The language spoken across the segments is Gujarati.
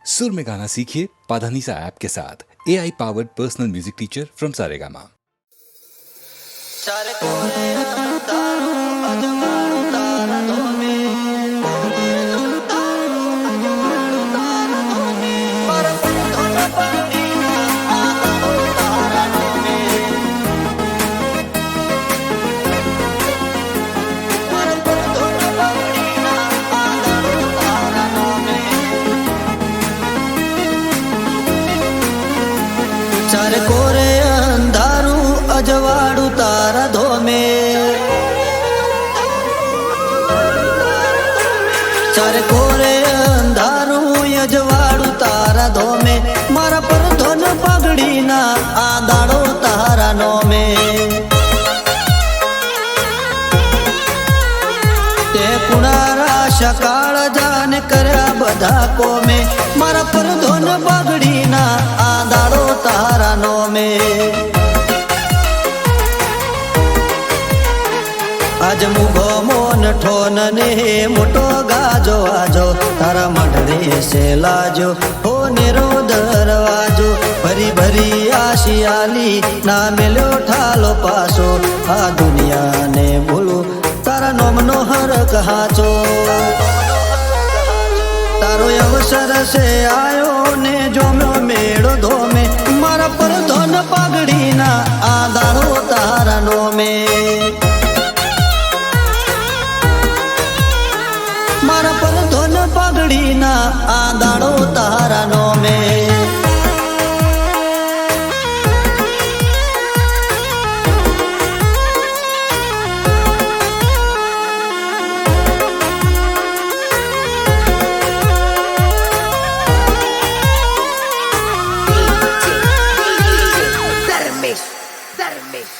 सुर में गाना सीखिए पाधानीसा ऐप के साथ AI powered personal music teacher from Saregama. चारे कोरे अंधारू अजवाड़ू तारा धोमे, चारे कोरे अंधारू अजवाड़ू तारा धोमे, मारा पर धन पगड़ी ना आदाड़ो तारा नोमे। ते कुणारा सकाळ जाने कर्या बधा कोमे, मारा पर धन पगड़ी ना आदाड़ो तारा नोमे। आज मुगो मोन ठोन ने मोटो गाजो आजो, तारा मढरे से लाजो हो नेरो दरवाजो। भरी भरी आशियाली ना मिलो ठालो पासो, आ दुनिया ने भूलू तारा नोमनो हर कहाचो। तारो अवसर से आयो ने जोम्यो मेड़ो धोमे, मारा पर धन पगड़ी ना आदाड़ो तारा नोमे। मारा पर धन पगड़ी ना आदाड़ो तारा नोमे।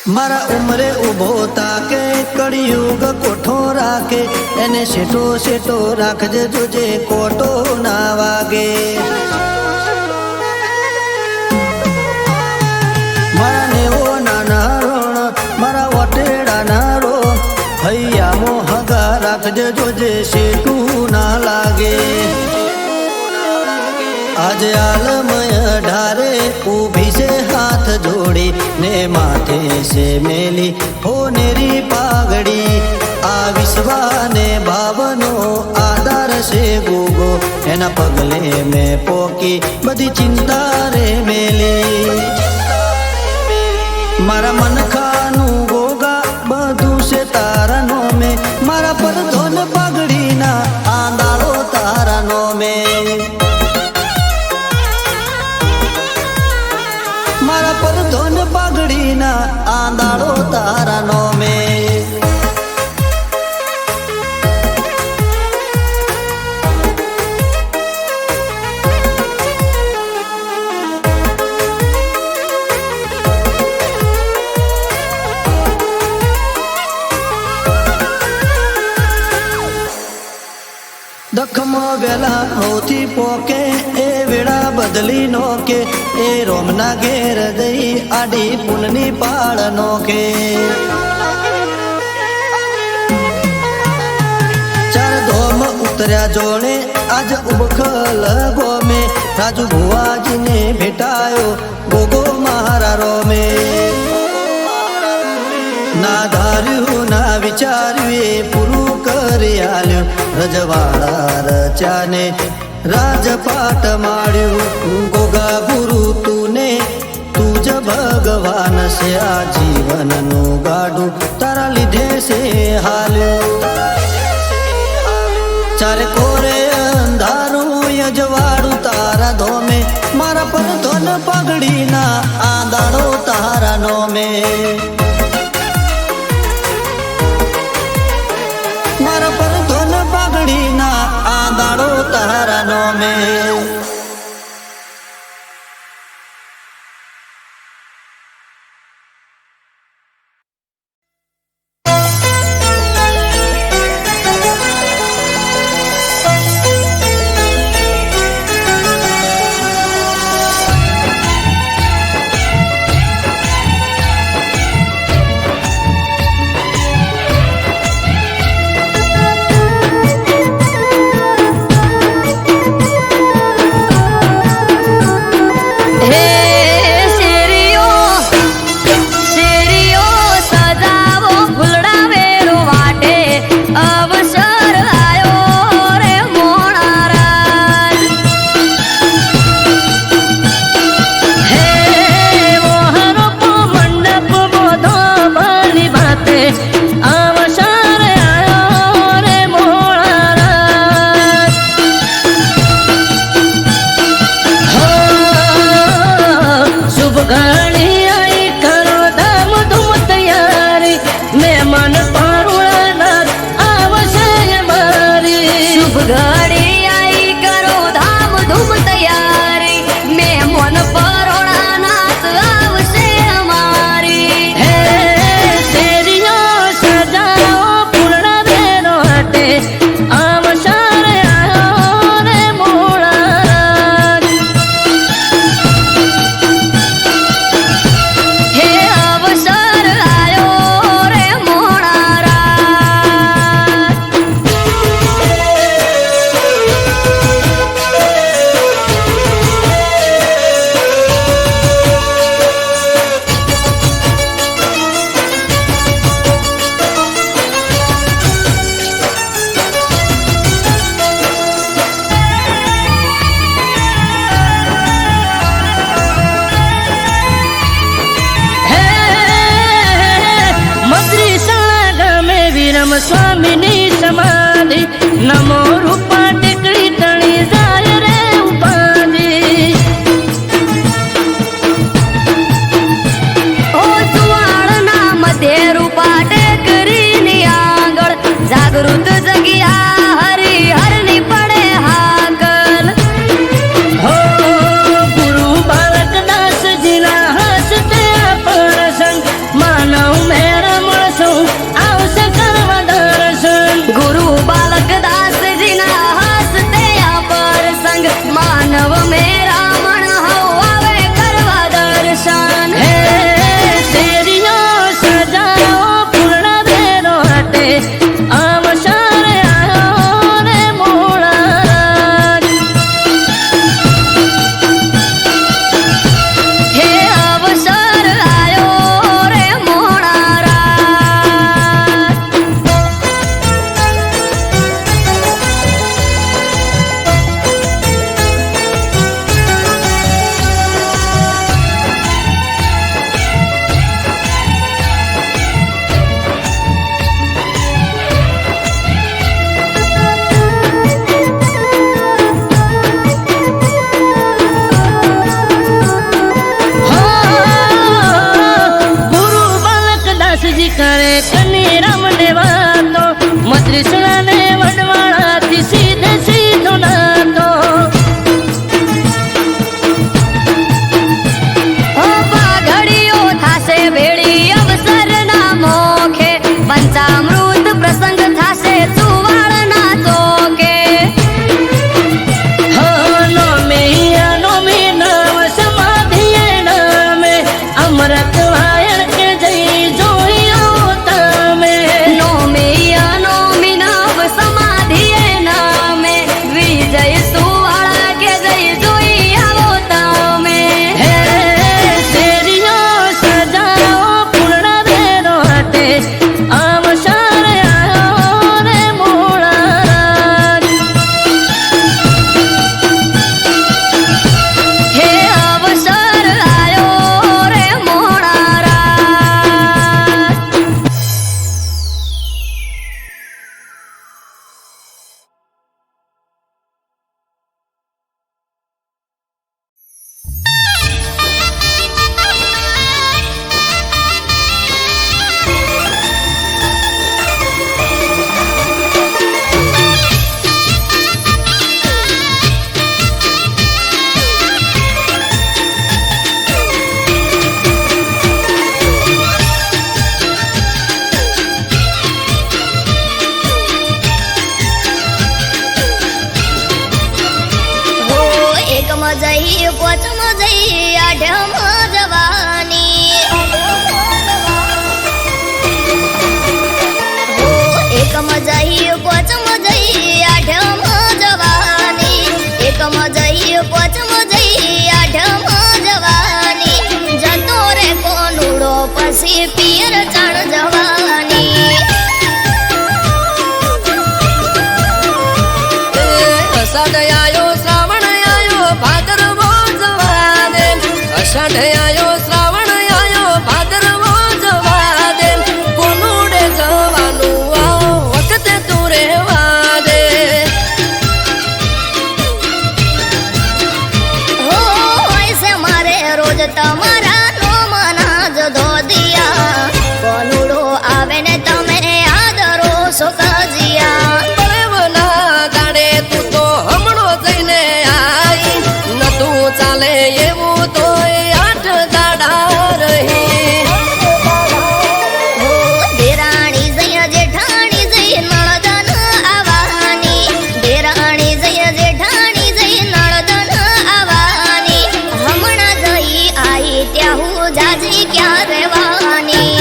मारा उमरे उभो ताके कड़ियुग कोठो राखे, एने सेटो सेटो राखजे जोजे कोटो ना वागे। मारा नेवो नाना रोण मारा वटेड़ा ना रो, भैया मोहगा राखजे जोजे सेटू ना लागे। आज आलमय ढारे ऊभी से हाथ जोड़ी ने माथे से मेली हो नेरी पागड़ी। आ विश्वा ने भावनो आधार से गोगो, एना पगले में पोकी बधी चिंता रे मेली। मारा मन खानू गोगा बधु से तारा नो में, मारा पर धन पगड़ी ना आंदाड़ो तारा नो में। मारा पर धन पगड़ी ना आंदाड़ो तारा नो में। दखमो वेला होती पोके ए वेड़ा बदली नोके, ए रोमना घेर दई आडी पुननी पाड़ नोके। चार धोम उतर्या जोड़े आज उबखल गोमे, राजू भुआजी ने भेटायो गोगो महारा रोमे। ना धार्यु ना विचार्यु पुरु करी आल्यो, रजवाड़ा रचाने राजपाट माड्यो। गोगा गुरु तूने तुझ भगवान से आजीवन नु गाडू, तारा लीधे से हाल्यो। चार कोरे अंधारू यजवाड़ू तारा धोमे, मारा पर धन पगड़ी ना आंदाड़ो तारा नोमे। मारा पर धन पगड़ी ना आंदाड़ो तारा नो में। સ્વામીની સમાધિ નમો રૂપા ટેકડી તણી જાય રે ઉપાધિ ઓ સુવાળના મધ્ય રૂપા ટેકરીની આગળ જાગૃત જગ્યા હરિહરની પડે હાકલ હો ગુરુ બાલકદાસજીના હસ્તે પ્રસંગ માનવ મેરા મળશો આવશે કરવા દર્શન ગુરુ બાલકદાસજીના હસ્તે આ પ્રસંગ માનવ મેરા મણ હવ આવે કરવા દર્શન હે શેરીઓ સજાઓ પૂર્ણ ભેરો હટે અવસર આયો રે મોળા હે અવસર આયો રે મોણારા ગુરુ બાલકદાસજી કરે કની રામને વાતો મદ્રિસણાને વડવાળાથી સીધે સીધો નાતો ઓ પાઘડીઓ થાશે ભેળી અવસરના મોખે પંચામૃત પ્રસંગ થાશે સુવાળના ચોકે નોમે નામ સમાધિએ નામે અમૃત વાયણ કે જઈ જોયો તમે નોમિયા નોમી નવ સમાધિએ નામે વિજય સુવાળા કે જઈ જોઈ આવો તમે હે શેરીઓ સજાઓ પૂર્ણ ભેરો હટે અવસર આયો રે મોળા હે અવસર આયો રે મોણારા હો એકમાં જઈ પોચમાં જઈ આઢમાં જવાની હો એકમાં જઈ પોચમાં જઈ આઢમાં જવાની એકમાં જઈ પોચમાં જઈ આઢમાં જવાની જતો રે કોનુડો પછી પિયર ચાણ જવાની અષાઢ આયો શ્રાવણ આયો ભાદરવો જવા દે અષાઢ આયો શ્રાવણ આયો ભાદરવો જવા દે કોનુડે જવાનું આ વખતે તું રહેવા દે હો હોય છે મારે રોજ તમારા નોમના જ ધોદિયા કોનુડો આવે ને તમે આદરો સુખજિયા બળેવના દાડે તું તો હમણો જઈને આઈ નતું ચાલે એવું તોય 8 દાડા રહી હો દેરાણી જય જેઠાણી જય નળદન આવવાની દેરાણી જય જેઠાણી જય નળદન આવવાની હમણાં જઈ આઈ ત્યાં હું જાજી ક્યાં રહેવાની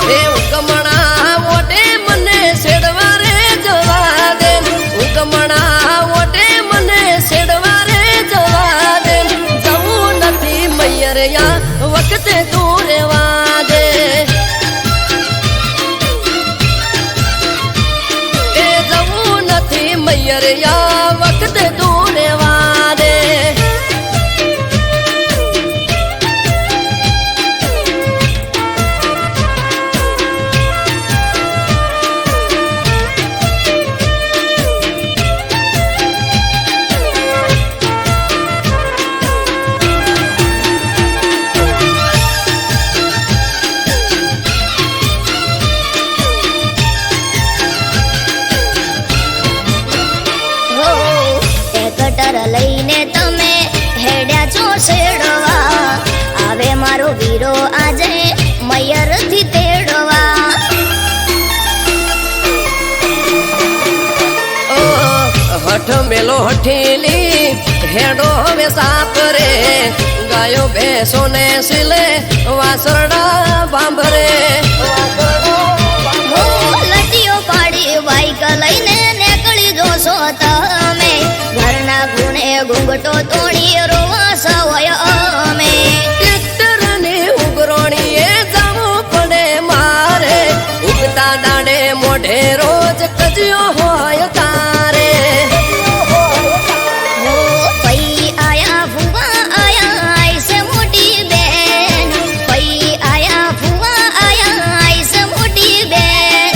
એ ઉગમણા મોટે મને છેડવા રે જવા દે ઉગમણા મોટે મને છેડવા રે જવા દે જવું નથી મૈયરિયા વખતે તું રહેવા દે એ જવું નથી મૈયરિયા વખતે તું રહેવા દે હઠ મેલો હઠીલી હેડો હવે સાપ રે ગાયો ભેંસો ને સિલે વાસરડા બાંભરે લટીઓ પાડી બાઈક લઈને નીકળી જોશો તમે ઘરના ગુણે ઘૂંઘટો તોડી રોવા સવય અમે ટ્રેક્ટર ને ઉગરોણીએ જવું પડે મારે ઉગતા દાડે મોઢે રોજ કજ્યો હોય તારે પઈ આયા ફુવા આયા આઈસે મોટી બેન પઈ આયા ફુવા આયા આઈસે મોટી બેન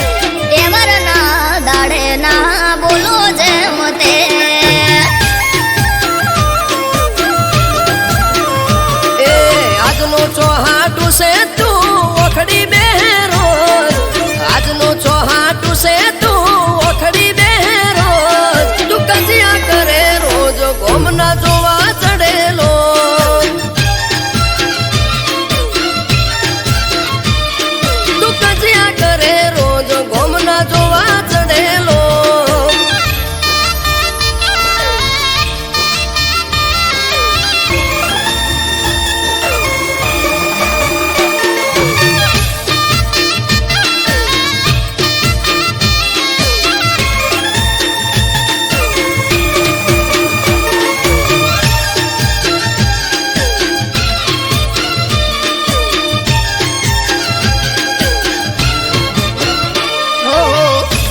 એવરના દાડે ના બોલો જેમ તે એ આજનો ચોહાટું છે તું ઓખડી બેરો આજનો ચોહાટું છે તું ઓખડી બેરો તું કજિયા કરે રોજ ગોમના જોવા ચડેલો તું કજિયા કરે રોજ ગોમના જોવા ચડેલો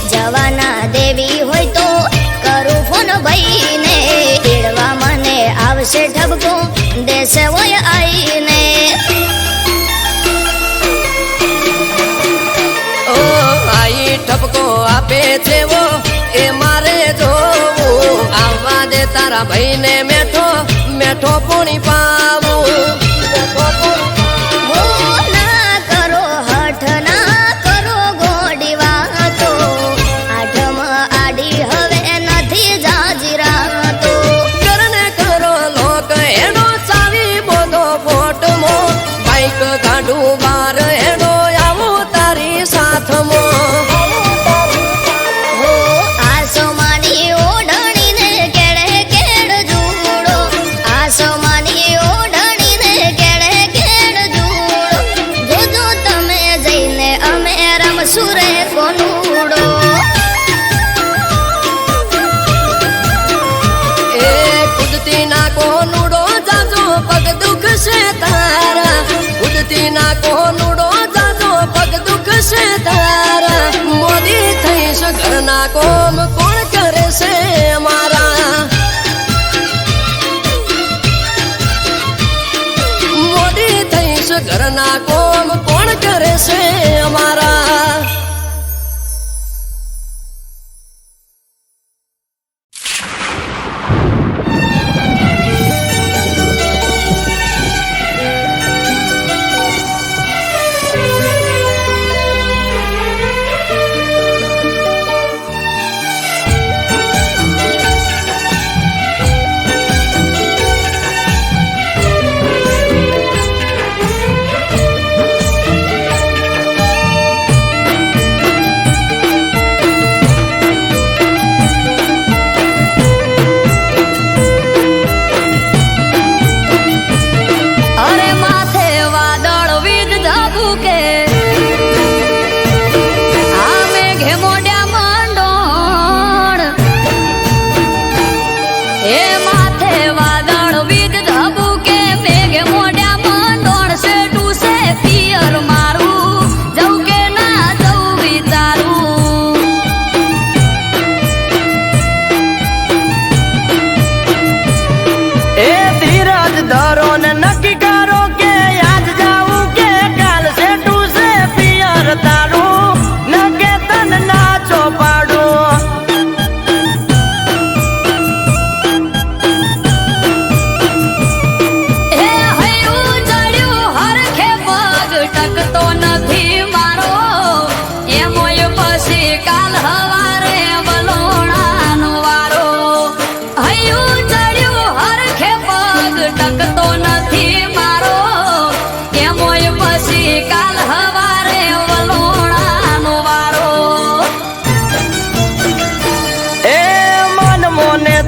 જવાના દેવી હોય તો કરું ફોન ભાઈને તેડવા મને આવશે ઠબકો દેશે હોય આઈને ઓ આઈ ઠપકો આપે છે વો એ મારે જોવું આવવા દે તારા ભાઈને મેઠો મેઠો પૂણી પાવું હો ના કરો હઠ ના કરો ગોડી વાતો આઠમ આડી હવે નથી જાજીરાતો કરને કરો લોક એનો ચાવી બોધો ફોટમો બાઈક ગાડું બાર એનો આવું તારી સાથમાં હો આસમાની ઓઢણીને કેળે કેળ જુડો આસમાની ઓઢણીને કેળે કેળ જુડો જોજો તમે જઈને અમે રમશું રે કોનુડો એ કુદતી ના કોનુડો જાજો પગ દુખશે તારા કુદતી ના કોનુડો જાજો પગ દુખશે તારા મોદી થઈશ ઘરના કોમ કોણ કરે છે મારા મોદી થઈશ ઘરના કોમ કોણ કરે છે અમારા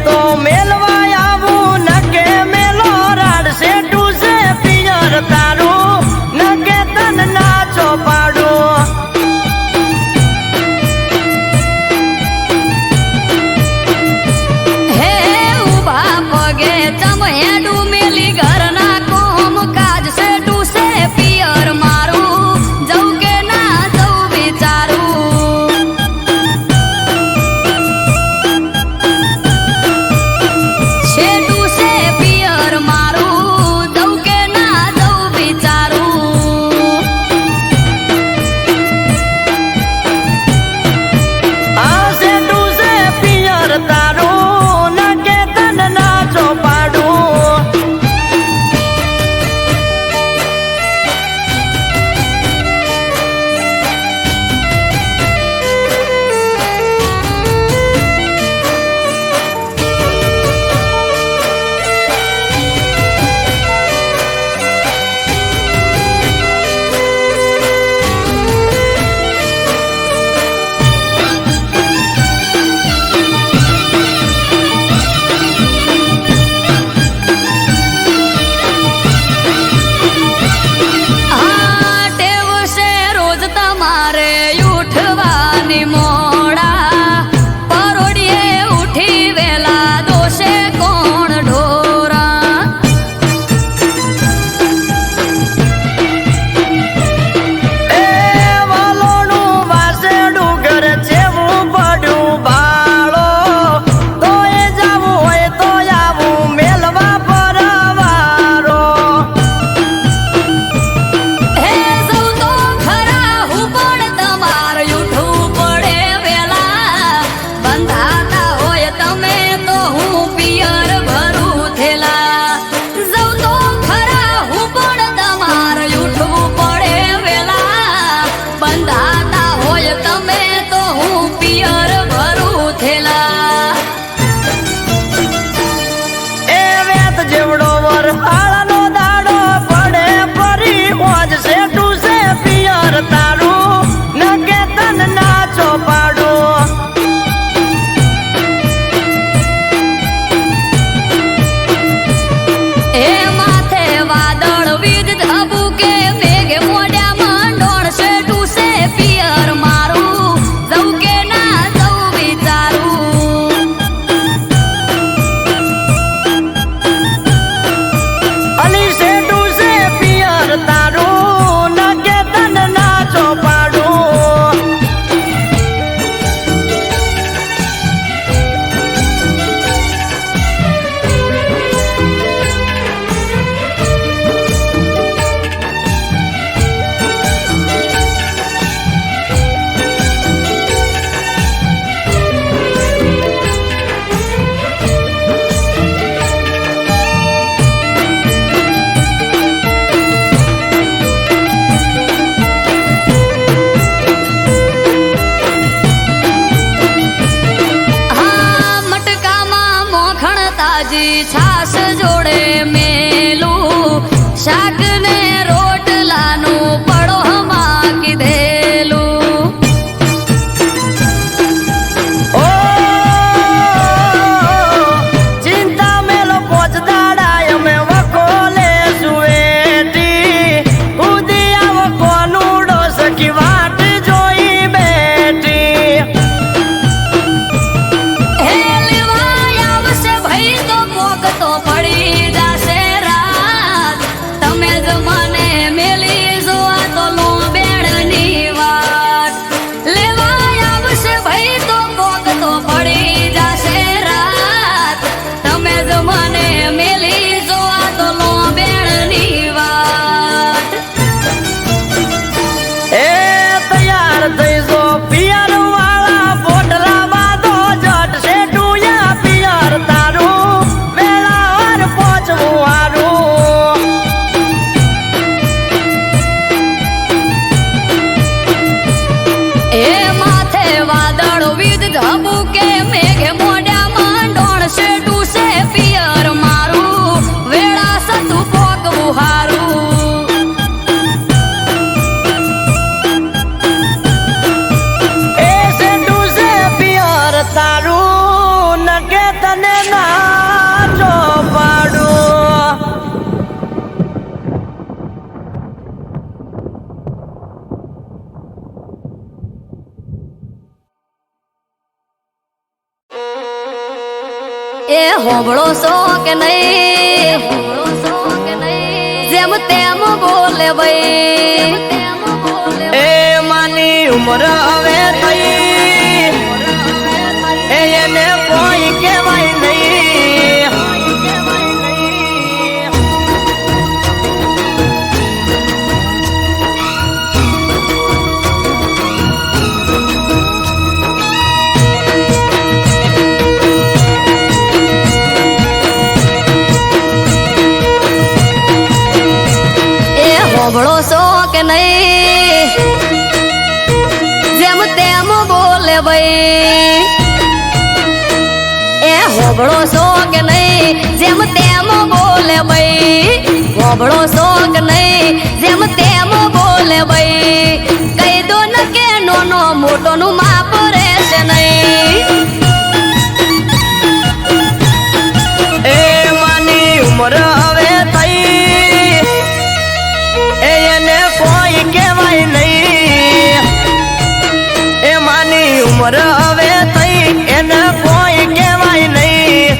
તો મેલવા આવું નકે મેલો રાડશે ટુસે પિયર તારું નકે તન નાચો પાડું હે ઉભા પગે ચમહેડું મેલી ઘરના કોમ કાજ છે ટુસે પિયર મારું જઉં કે ના જઉં વિચારું છે ટુસે પિયર મારું જઉં કે ના જઉં વિચારું આ છે ટુસે પિયર તારું નકે તન નાચો પાડું આ ટેવ છે રોજ તમારે ઉઠવાની મોડા પરોડીએ ઉઠી વેલા દોષે કોણ ઢોરા એ વાલોનું વાસેડું ઘર જેવું પડ્યું બાળો તો એ જાવું હોય તો આવું મેલવા પરવારો હે સૌ તો ખરા હું પણ તમારે ઉઠવું પડે વેલા બંધાતા હોય તમે તો હું પિયર ભરું થેલા સૌ તો ખરા હું પણ તમારે ઉઠવું પડે વેલા બંધાતા હોય તમે તો હું પિયર ભરું થેલા એ વેત જેવડો વર હાળનો દાડો પડે ફરી હોજ છે ટુસે પિયર તારું નકે તન નાચો પાડું એ માથે વાદળ વીજ ધબુકે મેઘે મોઢ્યા મંડોળ છે ટુસે પિયર મારું જઉં કે ના જઉં વિચારું અલી છે ટુસે પિયર તારું નકે તન નાચો પાડું હા મટકામાં મોખણ તાજી છાશ જોડે મેલું શાક ને રોટલાનું પડોહમાં કીધેલું ઓ ચિંતા મેલો પોચ દાડા અમે વખોલે સુએટી ઉદી આવો કોનુડો સખી વાટ જોઈ બેઠી હે લેવાય આવશે ભાઈ તો પોક તો પડી જાશે રાત તમે જ મને મેલી જોવા તો એ હોબળો છો કે નહીં જેમ તેમ બોલે ભાઈ એ માની ઉમર હવે થઈ એને કોઈ કહેવાય નહીં હોબળો છો કે નહીં જેમ તેમ બોલે ભાઈ એ હોબળો છો કે નહીં જેમ તેમ બોલે ભાઈ હોબળો છો કે નહીં જેમ તેમ બોલે ભાઈ કહી દો ન કે નોનો મોટો નું માપ રહેશે નહીં એ માની ઉમર હવે થઈ એને કોઈ કહેવાય નહીં એ માની ઉમર હવે થઈ એને કોઈ કહેવાય નહીં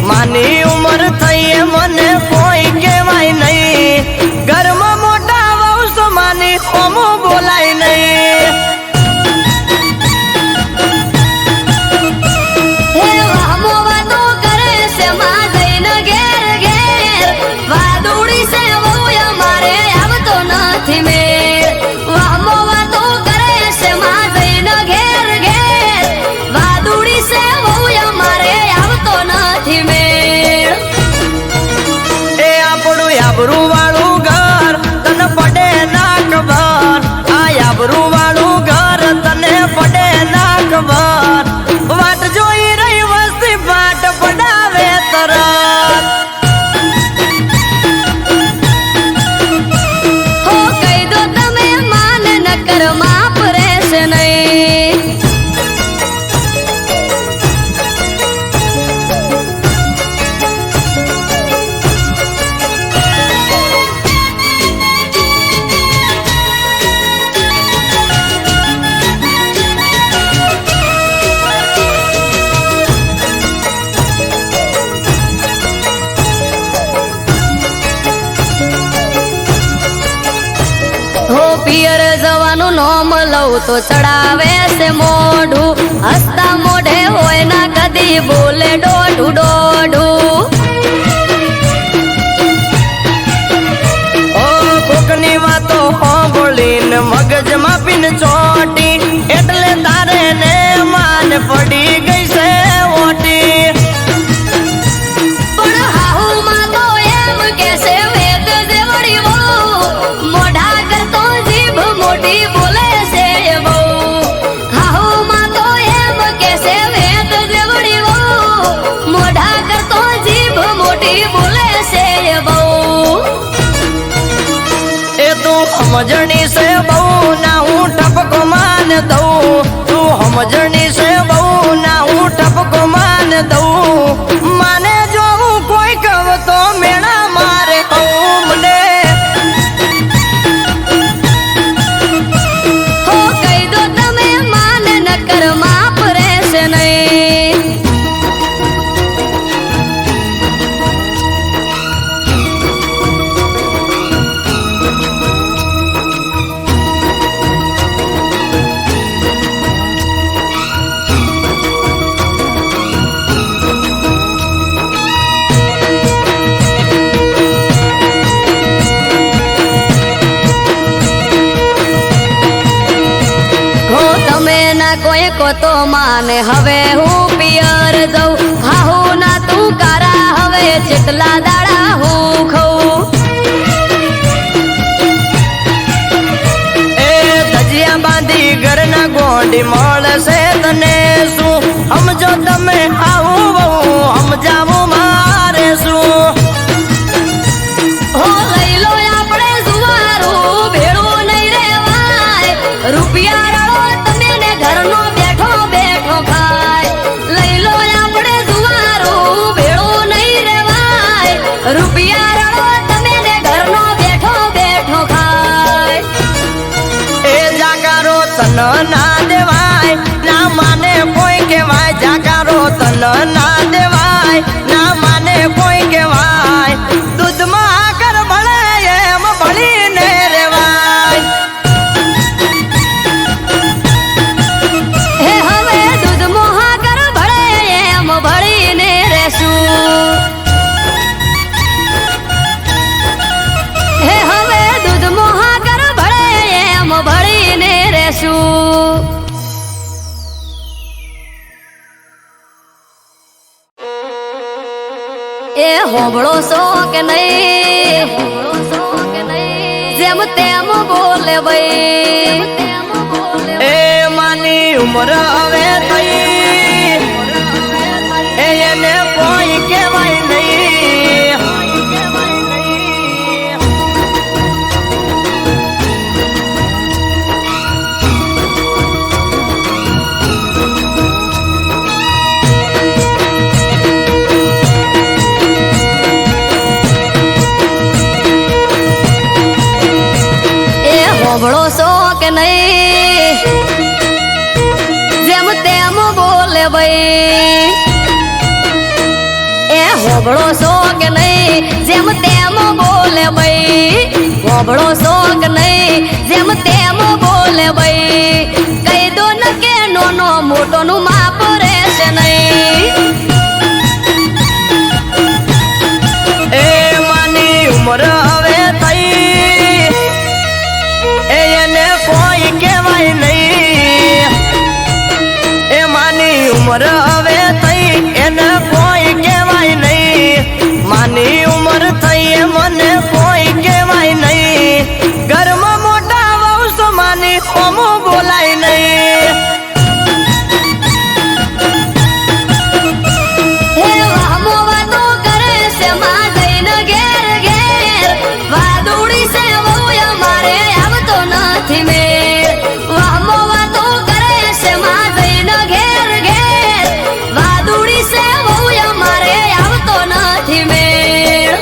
માની ઉમર થઈ એ મને કોઈ કહેવાય નહીં ઘરમાં મોટા વંશ માની ઓમો બોલાય નહીં હે વામો વાતો કરે છે માં જઈને ઘેર ઘેર વાદુડી છે વહુ અમારે આવતો નથી મેળ વામો વાતો કરે છે માં જઈને ઘેર ઘેર વાદુડી છે વહુ અમારે આવતો નથી મેળ એ આપણું આબરૂ વાળું ઘર તને પડે ના ખબર આ આબરૂ વાળું ઘર તને પડે ના ખબર વાટ જોઈ રહી વસ્તી પાટ પડાવે તરત હો કહી દો તમે માન નકર માપ રહેશે નહીં હો પિયર જવાનું નોમ લઉં તો ચડાવે છે મોઢું હસતા મોઢે હોય ના કદી બોલે દોઢું દોઢું ઓ કોકની વાતો સાંભળીને મગજમાં પીન ચોટી એટલે તારે ને માન પડી ગઈ છે ઓટી પણ હાહુમાં તો એમ કે છે વેદ જેવડી બહુ મોઢા કરતો જીભ મોટી બોલે છે બહુ હાહુમાં તો એમ કે છે વેદ જેવડી બહુ મોઢા કરતો જીભ મોટી બોલે છે બહુ એ તું સમજણી છે બહુ ના હું ટપકો માન દઉં તું સમજણી છે બહુ ના હું ટપકો માન દઉં માને જો હું કોઈ કહું તો મેણા મારે કહું મને હો કહી દો તમે માન નકર માપ રહેશે નહીં હો તમે ના કોઈ કો તો માને હવે હું પિયર જઉં હાહુ ના તું કારા હવે જેટલા દાડા હું ખઉં એ ધજિયા બાંધી ઘરના ગોંડી મળશે તને શું સમજો તમે આવું બહુ સમજાવું મારે શું હો લઈ લો આપણે સુવારું ભેળું નહીં રેવાય રૂપિયા રળો તમે ને ઘરનો બેઠો બેઠો ખાય લઈ લો આપણે સુવારું ભેળું નહીં રેવાય રૂપિયા રળો તમે ને ઘરનો બેઠો બેઠો ખાય એ જાકારો તન ના દેવાય ના માને કોઈ કહેવાય જાકારો તન ના દેવાય ના રહેશું. હે હવે દૂધ મોહાગર ભળે એમ ભળીને રહેશું. એ હોબળો સો કે નહીં, જેમ તેમ બોલે ભાઈ. એ માની ઉમર હવે થઈ, એને કોઈ કહેવાય નહીં. હોબળો સો કે નહીં, જેમ તેમ બોલે ભાઈ. એ હોબળો સો કે નહીં, જેમ તેમ બોલે ભાઈ. હોબળો સો કે નહીં, જેમ તેમ બોલે ભાઈ. કહી દો ન કે નોનો મોટો નું માપ રહેશે નહીં. એ માની ઉમર હવે થઈ, એને કોઈ કહેવાય નહીં. એ માની ઉમર હવે થઈ, એને કોઈ કહેવાય નહીં. માની ઉમર થઈ એ મને કોઈ કહેવાય નહીં. ઘરમાં મોટા વંશ માની ઓમો બોલાય નહીં. હે વાહમો વાતો કરે છે માં જઈને ઘેર ઘેર. વાદુડી છે વહુ અમારે આવતો નથી મેળ. વાહમો વાતો કરે છે માં જઈને ઘેર ઘેર. વાદુડી છે વહુ અમારે આવતો નથી મેળ.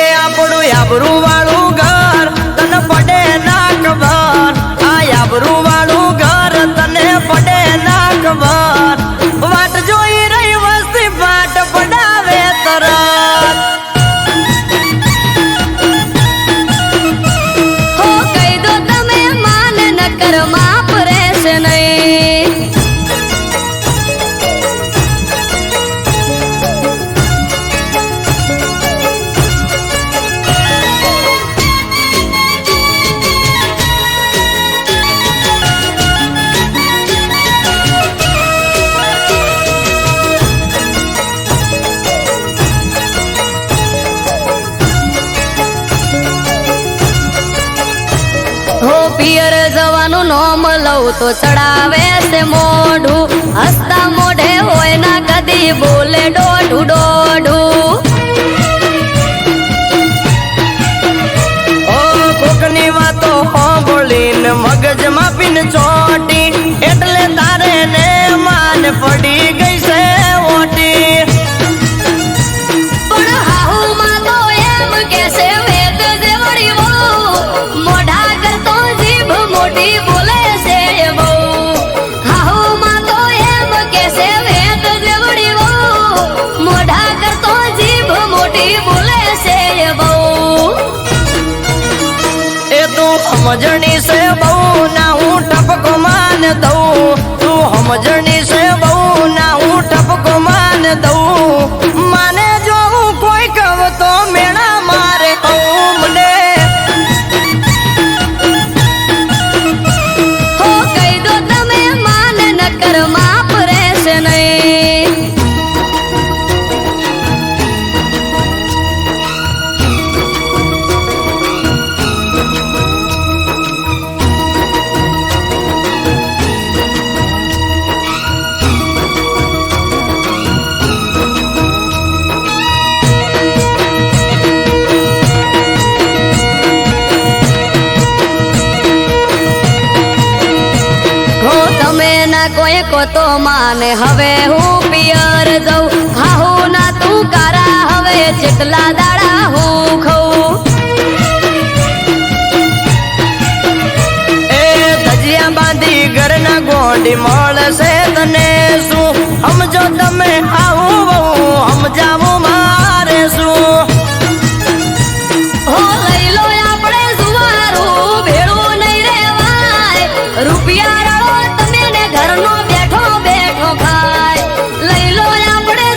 એ આપણું આબરૂ વાળું ઘર તને પડે ના ખબર. આ આબરૂ વાળું ઘર તને પડે ના ખબર. વાટ જોઈ રહી વસ્તી પાટ પડાવે તરત. હો કહી દો તમે માન નકર માપ રહેશે નહીં. હો પિયર જવાનું નોમ લઉં તો ચડાવે છે મોઢું. હસતા મોઢે હોય ના કદી બોલે દોઢું દોઢું. ઓ કોકની વાતો સાંભળીને મગજમાં પીન ચોટી. એટલે તારે ને માન પડી ગઈ છે ઓટી. પણ હાહુમાં તો એમ કે છે વેદ જેવડી વહુ. મોઢા કરતો જીભ મોટી બોલે છે બહુ. હાહુમાં તો એમ કે છે વેદ જેવડી વહુ. મોઢા કરતો જીભ મોટી બોલે છે બહુ. એ તું સમજણી છે બહુ ના હું ટપકો માન દઉં. તું સમજણી છે બહુ ના હું ટપકો માન દઉં. માને જો હું કોઈ કહું તો મેળા મારે મને. હો કહી દો તમે માન નકર માપ રહેશે નહીં. હો તમે ના કોઈ કો તો માને હવે હું પિયર જઉં. હાહુ ના તું કારા હવે જેટલા દાડા હું ખઉં. એ ધજિયા બાંધી ઘરના ગોંડી મળશે તને શું. સમજો તમે આવું બહુ સમજાવું મારે શું. હો લઈ લો આપણે જુવારું ભેળું નહીં રેવાય. રૂપિયા રળો તમે ને ઘરનો બેઠો બેઠો ખાય. લઈ લો આપણે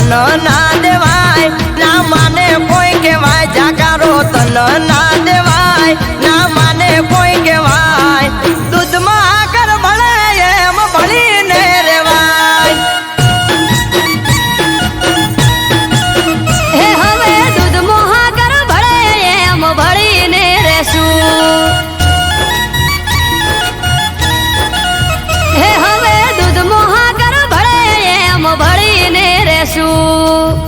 તન ના દેવાય ના માને કોઈ કહેવાય જાકારો તન ના દેવાય ના માને કોઈ કહેવાય દૂધમાં આકર ભળે એમ ભળીને રેવાય હે હવે દૂધ મોહાગર ભળે એમ ભળીને રેશું હે હવે દૂધ મોહાગર ભળે એમ ભળીને રેશું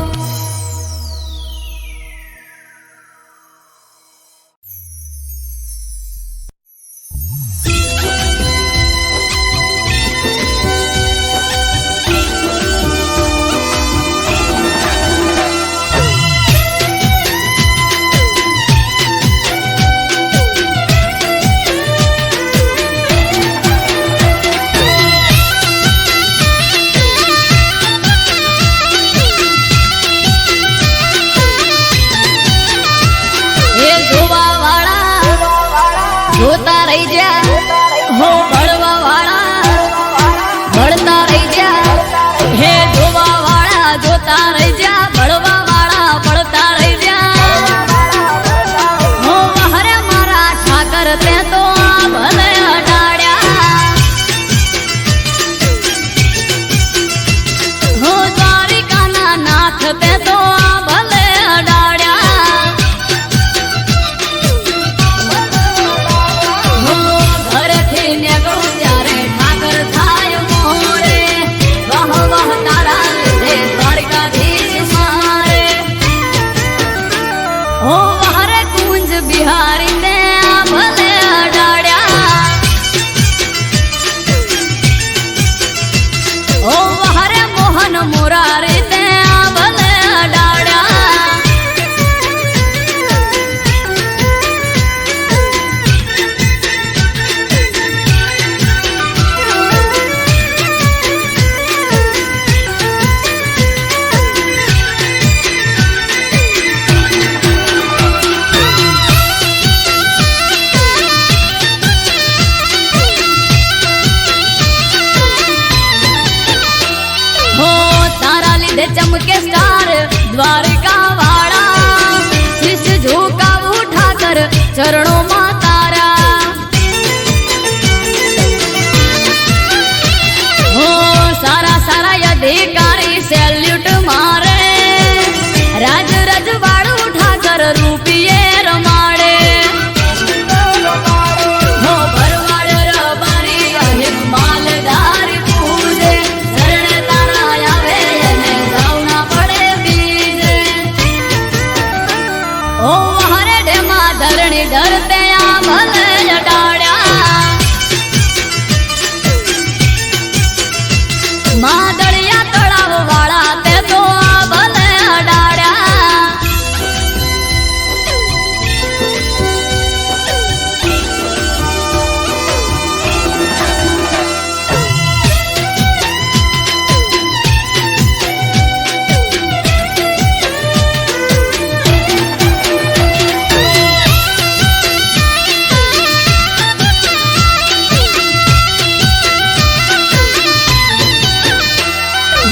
જોતા રહી જા હો ભળવા વાળા ભળતા રહી જા હે જોવા વાળા જોતા રહી જા ભળવા વાળા ભળતા રહી જા હો હરે મારા ઠાકર તે તો આ ભલે અડાડ્યા હો દ્વારિકાના નાથ તે તો આ ભલે અડાડ્યા ઘરેથી નીકળું ત્યારે ઠાકર થાય મોરે વાહ વાહ તારા લીધે દ્વારકાધીશ મારે હો હરે કુંજ બિહારી ને આ ભલે અડાડ્યા હો હરે મોહન મોરારી ને આ ભલે અડાડ્યા હો તારા લીધે ચમકે સ્ટાર દ્વારકા વાળા શીશ ઝુકાવું ઠાકર ચરણોમાં તારા હો સારા સારા અધિકારી સેલ્યુટ મારે રાજ રજવાડું ઠાકર રૂપિયે રમાડે હો ભરવાડ રબારી અહિત માલધારી પૂજે શરણ તારા આવે એને જાવના પડે બીજે ઓ હરે ડેમાં ધરણી ડરતે આ ભલે અડાડ્યા માદળિયા તળાવ વાળા તે તો આ ભલે અડાડ્યા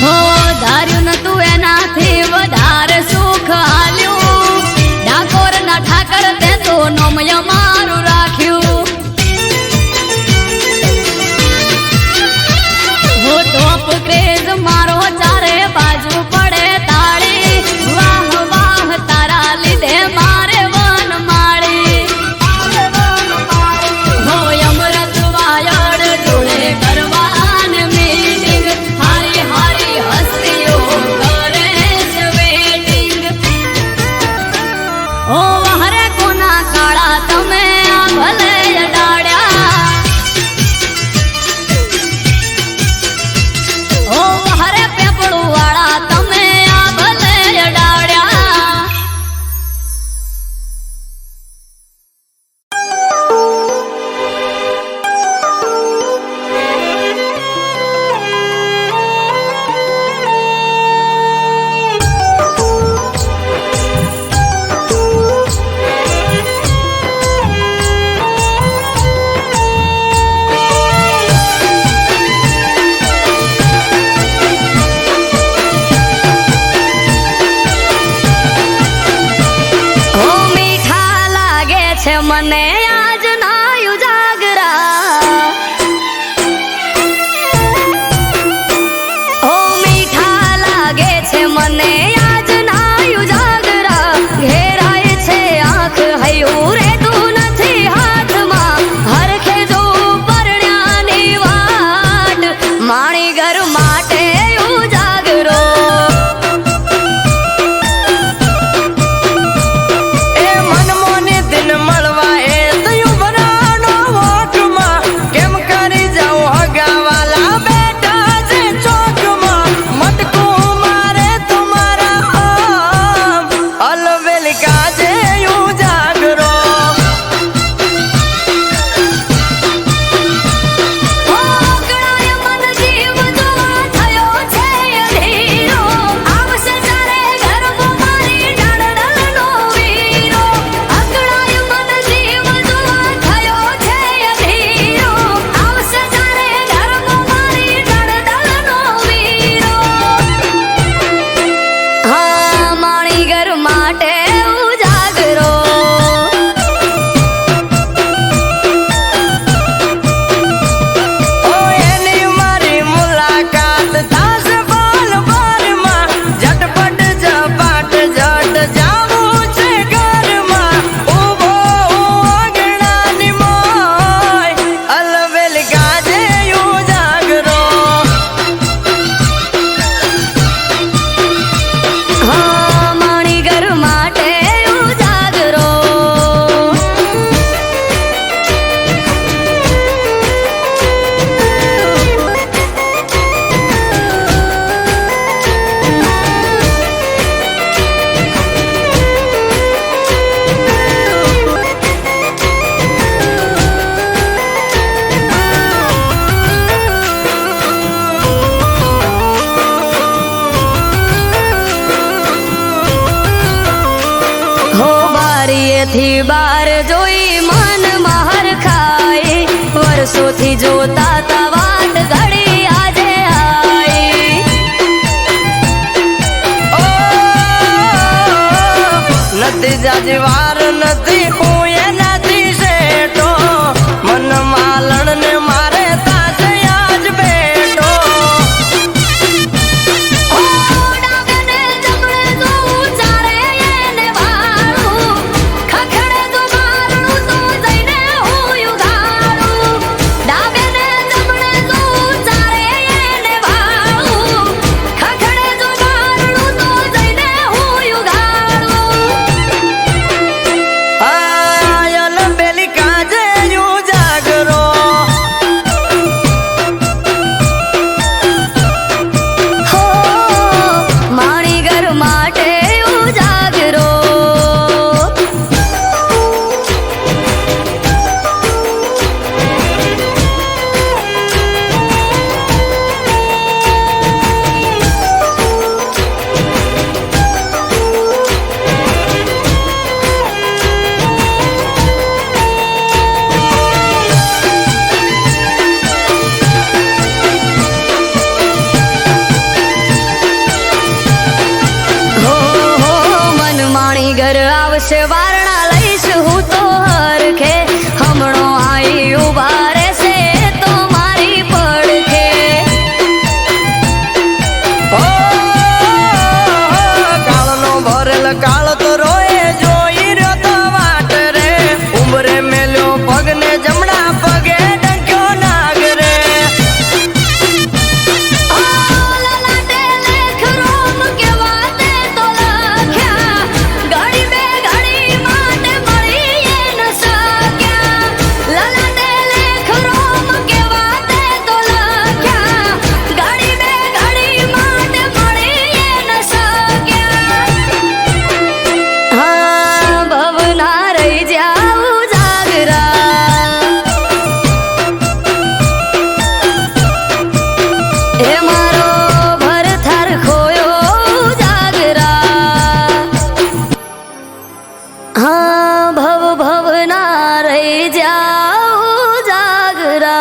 હો ધાર્યું નતું એનાથી વધારે સુખ આલ્યું ડાકોરના ઠાકર તે તો નોમય મારું રાખ્યું હો ટોપ ક્રેઝ મારો ચારે બાજુ પડે તાળી વાહ વાહ તારા લીધે મારે વન માળી હો અમૃત વાયડ જોડે કરવાન મીટિંગ હારી હારી હસ્તીઓ કરે છે વેટિંગ ઓ હરે કોના કાળા તમે આ ભલે અડાડ્યા ઓ હરે પેપડું વાળા તમે આ ભલે અડાડ્યા છે મને આજ ના ઉજાગરા ઓ મીઠા લાગે છે મને આજ ના ઉજાગરા ઘેરાય છે આંખ હૈયું રેતું નથી હાથમાં હરખે જો પરણ્યાની વાટ માણી ઘર માટે ઉજાગરો એ મનમોની દિન મળવા એ તયું ભરાનો વોટમાં કેમ કરી જાઉં હગાવાલા બેટા છે ચોકમાં મટકું મારે તમારા આમ અલવેલ કાજે ઉજાગરો ઓગણાય મન જીવ જોવા થયો છે અધીરો આવશે જ્યારે ગર્ભ મારી ડાળડલનો વીરો ઓગણાય મન જીવ જોવા થયો છે અધીરો આવશે જ્યારે ગર્ભ મારી ડાળડલનો વીરો હા માણી ઘર માટે ઉજાગરો ઓ એની મારી મુલાકાત થાશે બાલ બારમાં ઝટપટ ઝપાટ ઝટ જાવું છે ઘરમાં ઊભો આંગણાની મોય અલવેલ કાજે ઉજાગરો હા માણી ઘર માટે ઉજાગરો હો બારીએથી બાર જોઈ મન મહર ખાય વર્ષોથી જોતા તા વાટ ઘડી આજે આઈ ઓ નથી જાજવાર નથી હું એનાથી શેઠો મન માલણ ને મારે તાસે આજ બેઠો ઓ ડાબેને જમણે જોઉં ચારે એને વાળું ખખડે તો મારણું તો જઈને હું ઉઘાડું ડાબેને જમણે જોઉં ચારે એને વાળું ખખડે તો મારણું તો જઈને હું ઉઘાડું આયલ બેલી કાજે ઉજાગરો હો માણી ઘર માટે ઉજાગરો હો હો મન માણી ઘર આવશે વારણા લઈશ હું તો હરખે હમણો આઈ ઉભા રહેશે તો મારી પડખે ઓ કાળનો ભરેલ કાળ તો રોએ જોઈ રહ્યો તો વાટ રે ઉંબરે મેલ્યો પગને જમણા પગે ડંક્યો નાગ રે લલાટે લેખ રોમ કેવા તે તો લખ્યા ઘડી બે ઘડી માટે મળી ન શક્યા લલાટે લેખ રોમ કેવા તે તો લખ્યા ઘડી બે ઘડી માટે મળી ન શક્યા હા ભવના રહી જાઉં જાગરા હે મારો ભરથર ખોયો જાગરા હા ભવ ભવના રહી જાઉં જાગરા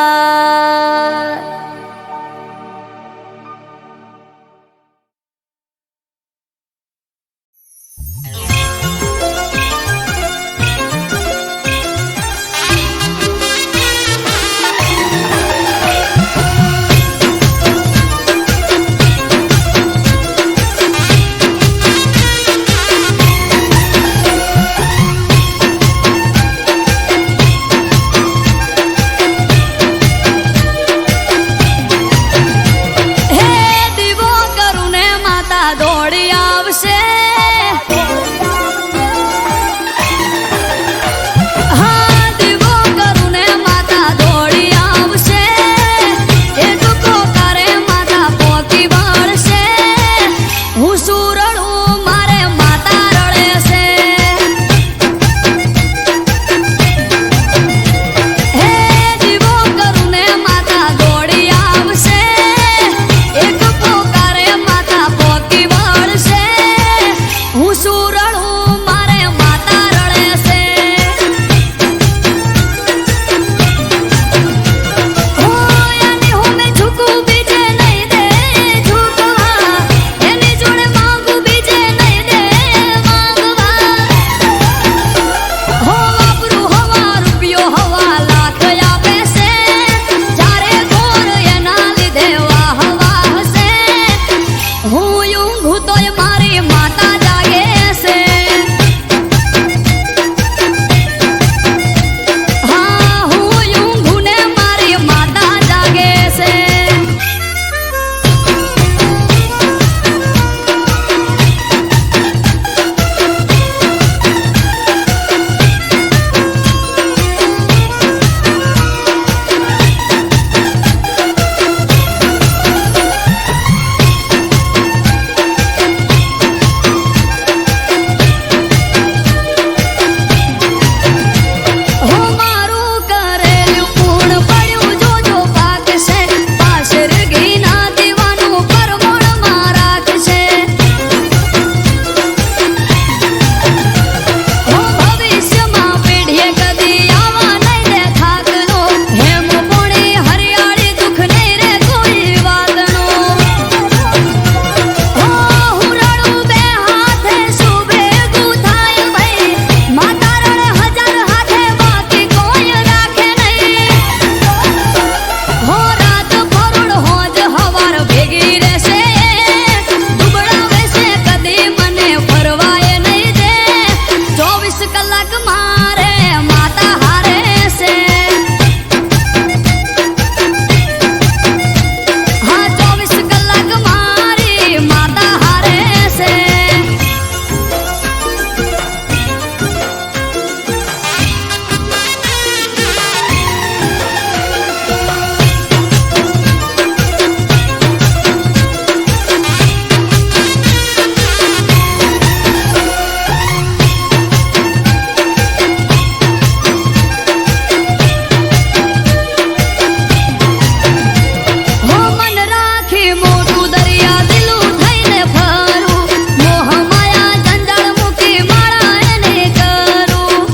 મારે માતા હારે છે હા 24 કલાક મારી માતા હારે છે હો મન રાખી મોટું દરિયા દિલું થઈને ફરું મોહ માયા જંજાળ મૂકી માળા એને કરું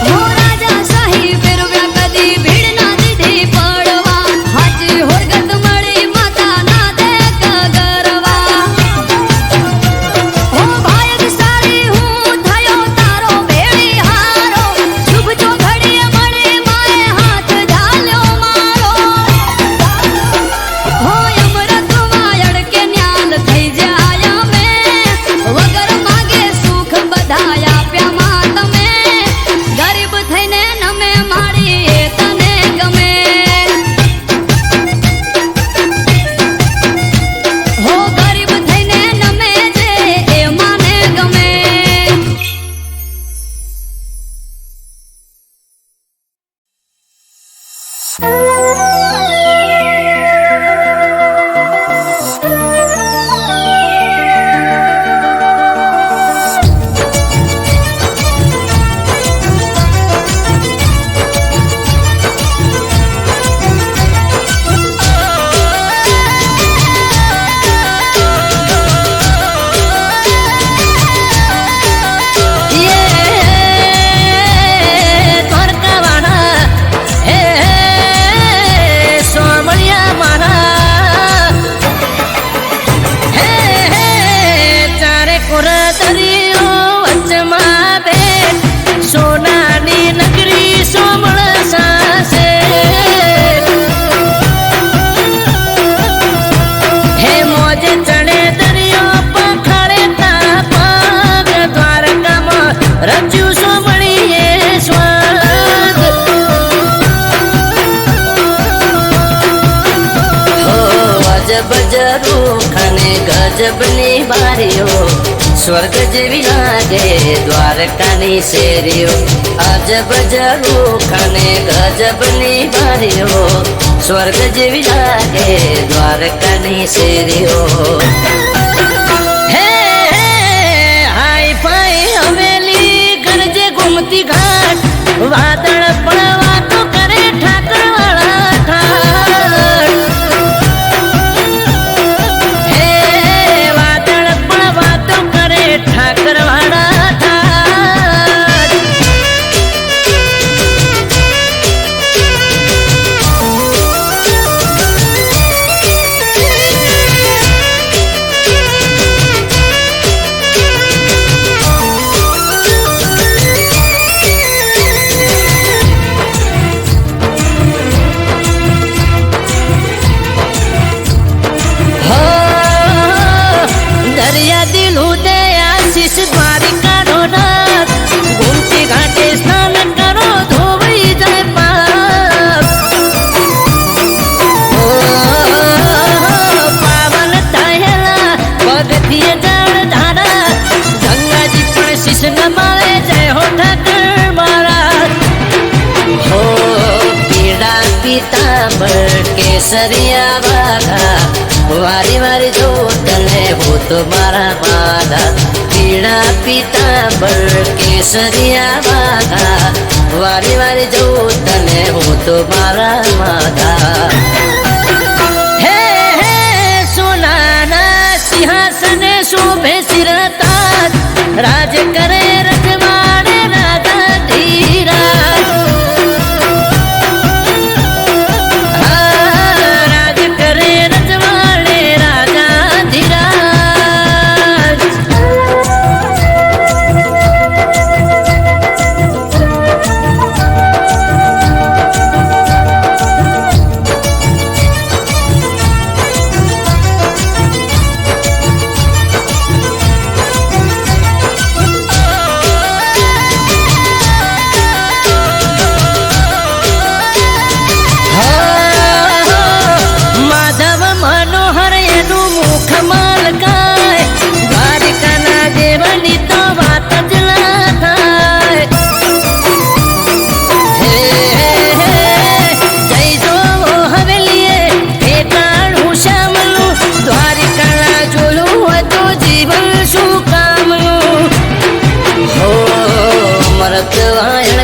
હો રાજા શાહી ફેરવ્યા કદી ભીડ ના દીધી પડવા હાચી હોરગત મળી માતા ના દે કગરવા હો ભાયગ સારી હું થયો તારો ભેળી હારો શુભ જો ઘડીએ મળે માએ હાથ ઝાલ્યો મારો હો અમરત માયડ કે ન્યાલ થઈ જાય મે વગર માગે સુખ બધાય આપ્યા માં તમે ગરીબ થઈને નમે મારી એ તને ગમે હો ગરીબ થઈને નમે જે એ માને ગમે સોનાની નગરી સોમળ સાસે હે મોજ ચડે દરિયો પખાડે તા પગ દ્વારકામાં રચ્યું સોમળીએ સ્વર્ગ હો અજબ જરૂખ અને ગજબની બારીઓ સ્વર્ગ જેવી લાગે દ્વારકાની શેરીઓ અજબ જરૂખ અને ગજબની બારીઓ સ્વર્ગ જેવી લાગે દ્વારકાની શેરીઓ હે હાય ફાય હવેલી ગરજે ગુમતી ઘાટ વાદળ પણ વાતો કરે ઠાકરવાળા ઠાઠ હે વાદળ પણ વાતો કરે ઠાકરવાળા ઠાઠ દરિયા દિલ ઉદય આશીષ દ્વારિકાનો નાથ ગુમતી ઘાટે સ્નાન કરો ધોવાઈ જાય પાપ પાવન થયેલા પગથિયે જળ ધારા ગંગાજી પણ શીશ નમાવે જય હો ઠાકર મહારાજ હો પીડા પીતાંબર કેસરિયા વાઘા વારી વારી જો તને હું તો મારા માધા પીળા પીતાંબર કેસરિયા વાઘા વારી વારી જો તને હું તો મારા માધા હે હે સોનાના સિંહાસને શોભે શિરતાજ રાજ કરે રજવાડે રાજા ધીરાજ રાજ કરે રજવાડે રાજા ધીરાજ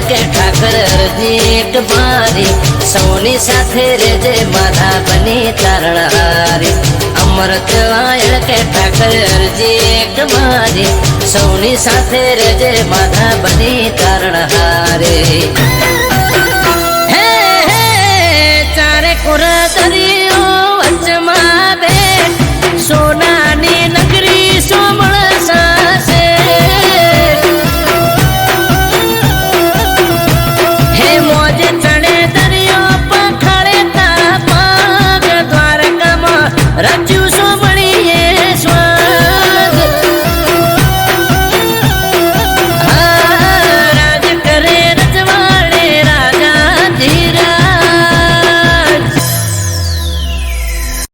કે ઠાકર અરજી એક મારી સૌની સાથે રેજે માધા બની તારણહારી અમૃત વાયળ કે ઠાકર અરજી એક મારી સૌની સાથે રેજે માધા બની તારણહારી